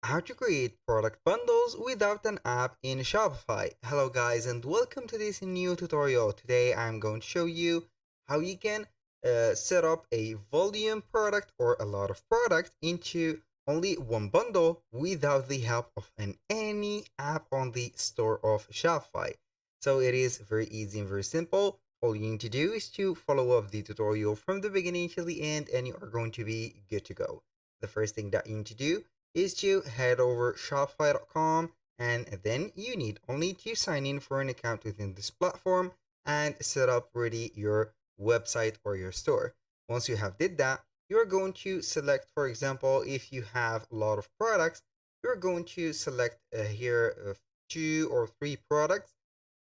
How to create product bundles without an app in Shopify. Hello guys and welcome to this new tutorial. Today I'm going to show you how you can set up a volume product or a lot of product into only one bundle without the help of any app on the store of Shopify. So it is very easy and very simple. All you need to do is to follow up the tutorial from the beginning till the end and you are going to be good to go. The first thing that you need to do is to head over shopify.com and then you need only to sign in for an account within this platform and set up ready your website or your store. Once you have did that, you're going to select, for example, if you have a lot of products, you're going to select here 2 or 3 products.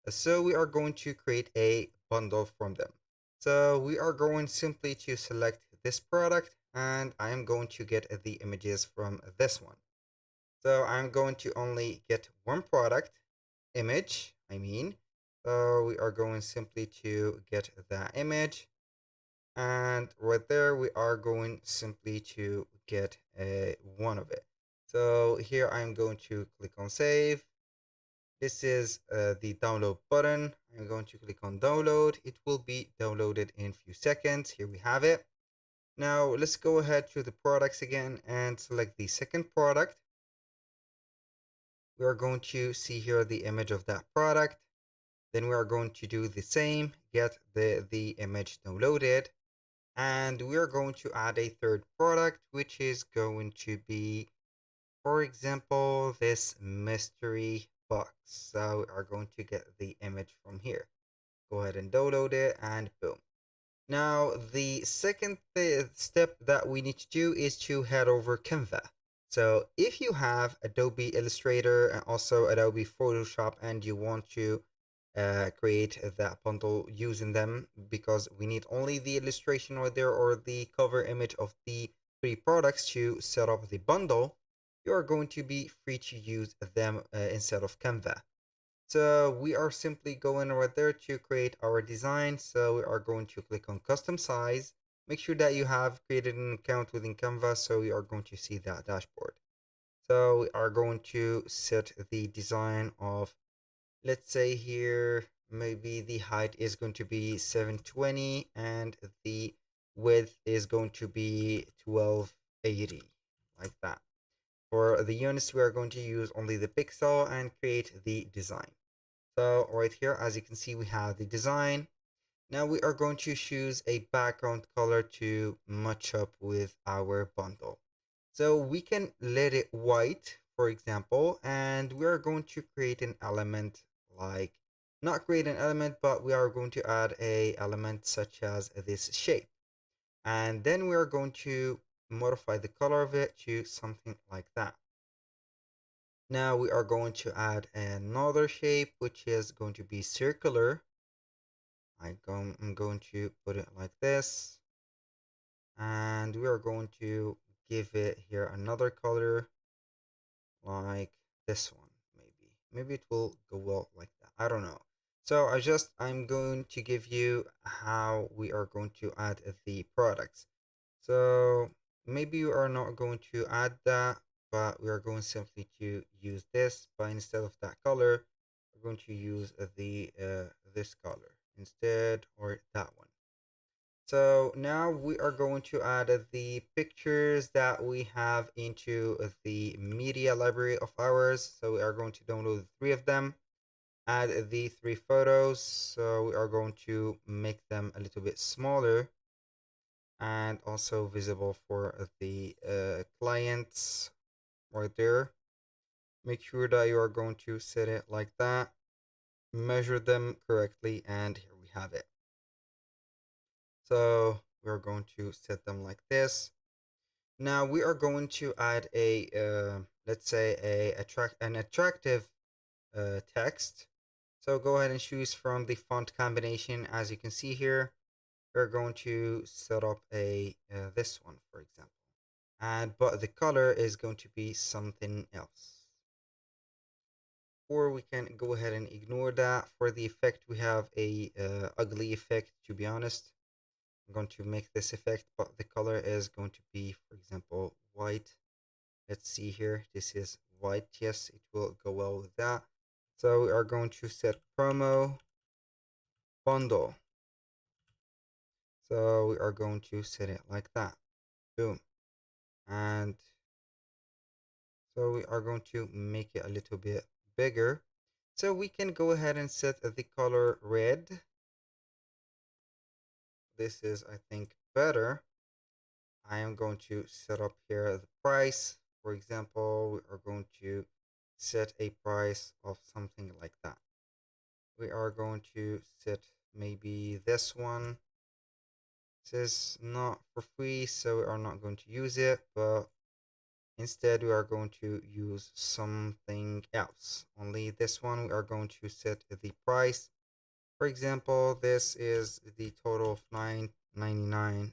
So we are going to create a bundle from them. So we are going simply to select this product and I am going to get the images from this one. So I'm going to only get one product image, So we are going simply to get that image. And right there, we are going simply to get one of it. So here I'm going to click on save. This is the download button. I'm going to click on download. It will be downloaded in a few seconds. Here we have it. Now let's go ahead to the products again and select the second product. We are going to see here the image of that product. Then we are going to do the same, get the image downloaded. And we are going to add a third product, which is going to be, for example, this mystery box. So we are going to get the image from here. Go ahead and download it and boom. Now, the second step that we need to do is to head over Canva. So if you have Adobe Illustrator and also Adobe Photoshop and you want to create that bundle using them, because we need only the illustration right there or the cover image of the 3 products to set up the bundle, you are going to be free to use them instead of Canva. So we are simply going right there to create our design. So we are going to click on custom size. Make sure that you have created an account within Canva so we are going to see that dashboard. So we are going to set the design of, let's say here, maybe the height is going to be 720 and the width is going to be 1280, like that. For the units, we are going to use only the pixel and create the design. So right here, as you can see, we have the design. Now we are going to choose a background color to match up with our bundle. So we can let it white, for example, and we are going to create an element like, not create an element, but we are going to add a element such as this shape. And then we are going to modify the color of it to something like that. Now we are going to add another shape, which is going to be circular. I'm going to put it like this. And we are going to give it here another color like this one, maybe. Maybe it will go well like that. I don't know. So I'm going to give you how we are going to add the products. So maybe you are not going to add that, but we are going simply to use this, but instead of that color, we're going to use the this color instead, or that one. So now we are going to add the pictures that we have into the media library of ours. So we are going to download 3 of them, add the 3 photos. So we are going to make them a little bit smaller and also visible for the clients right there. Make sure that you are going to set it like that, measure them correctly, and here we have it. So we're going to set them like this. Now we are going to add a let's say an attractive text. So go ahead and choose from the font combination. As you can see here, we're going to set up a this one, for example, and but the color is going to be something else. Or we can go ahead and ignore that. For the effect, we have a ugly effect, to be honest. I'm going to make this effect, but the color is going to be, for example, white. Let's see here. This is white. Yes, it will go well with that. So we are going to set promo bundle. So we are going to set it like that. Boom. And so we are going to make it a little bit bigger. So we can go ahead and set the color red. This is, I think, better. I am going to set up here the price. For example, we are going to set a price of something like that. We are going to set maybe this one. This is not for free, so we are not going to use it, but instead we are going to use something else. Only this one we are going to set the price. For example, this is the total of $9.99.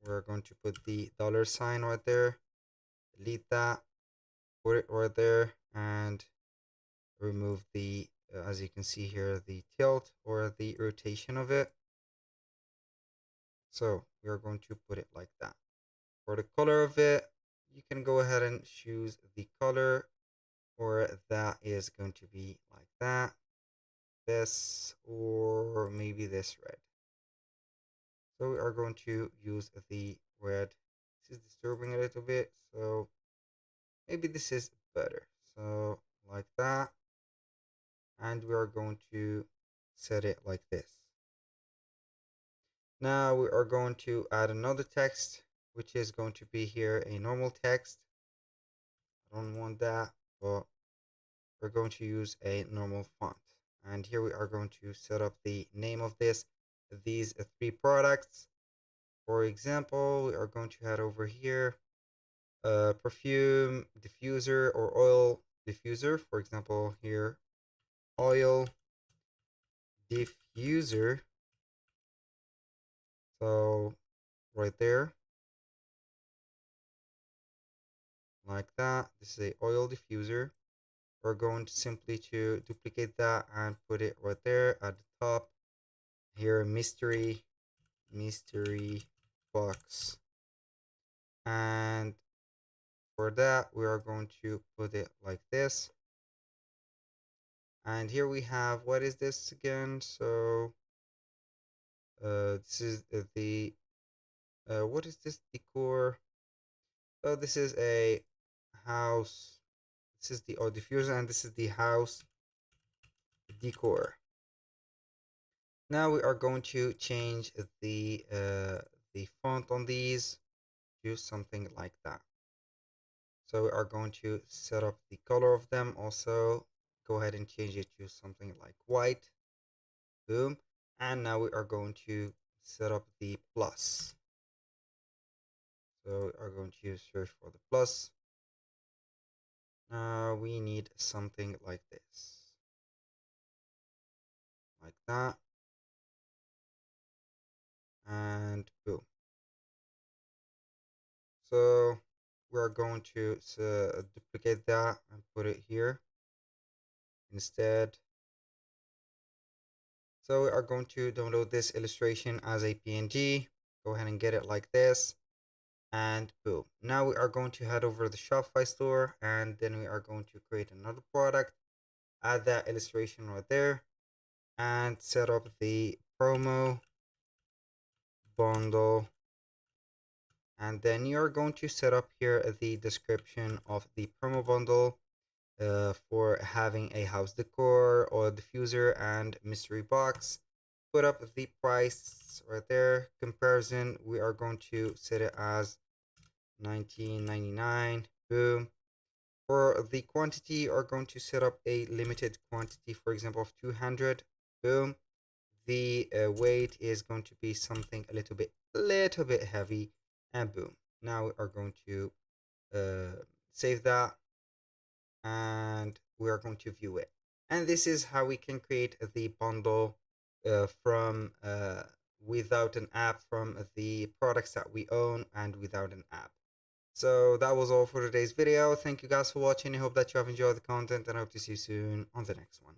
We're going to put the dollar sign right there, delete that, put it right there, and remove the, as you can see here, the tilt or the rotation of it. So we are going to put it like that. For the color of it, you can go ahead and choose the color, or that is going to be like that, this, or maybe this red. So we are going to use the red. This is disturbing a little bit, so maybe this is better. So like that, and we are going to set it like this. Now we are going to add another text, which is going to be here a normal text. I don't want that, but we're going to use a normal font. And here we are going to set up the name of these three products. For example, we are going to head over here, perfume diffuser or oil diffuser. For example, here, oil diffuser. So right there, like that. This is a oil diffuser. We're going to simply to duplicate that and put it right there at the top. Here, mystery box. And for that, we are going to put it like this. And here we have, what is this again? So this is the what is this decor? So this is a house. This is the oil diffuser, and this is the house decor. Now we are going to change the font on these to something like that. So we are going to set up the color of them. Also, go ahead and change it to something like white. Boom. And now we are going to set up the plus. So we are going to search for the plus. Now we need something like this. Like that. And boom. So we're going to duplicate that and put it here instead. So we are going to download this illustration as a PNG. Go ahead and get it like this. And boom. Now we are going to head over to the Shopify store, and then we are going to create another product. Add that illustration right there and set up the promo bundle. And then you're going to set up here the description of the promo bundle for having a house decor or diffuser and mystery box. Put up the price right there. Comparison, we are going to set it as $19.99. Boom. For the quantity, you are going to set up a limited quantity, for example, of 200. Boom. The weight is going to be something a little bit heavy, and boom. Now we are going to save that, and we are going to view it. And this is how we can create the bundle from without an app, from the products that we own and without an app. So that was all for today's video. Thank you guys for watching. I hope that you have enjoyed the content, and I hope to see you soon on the next one.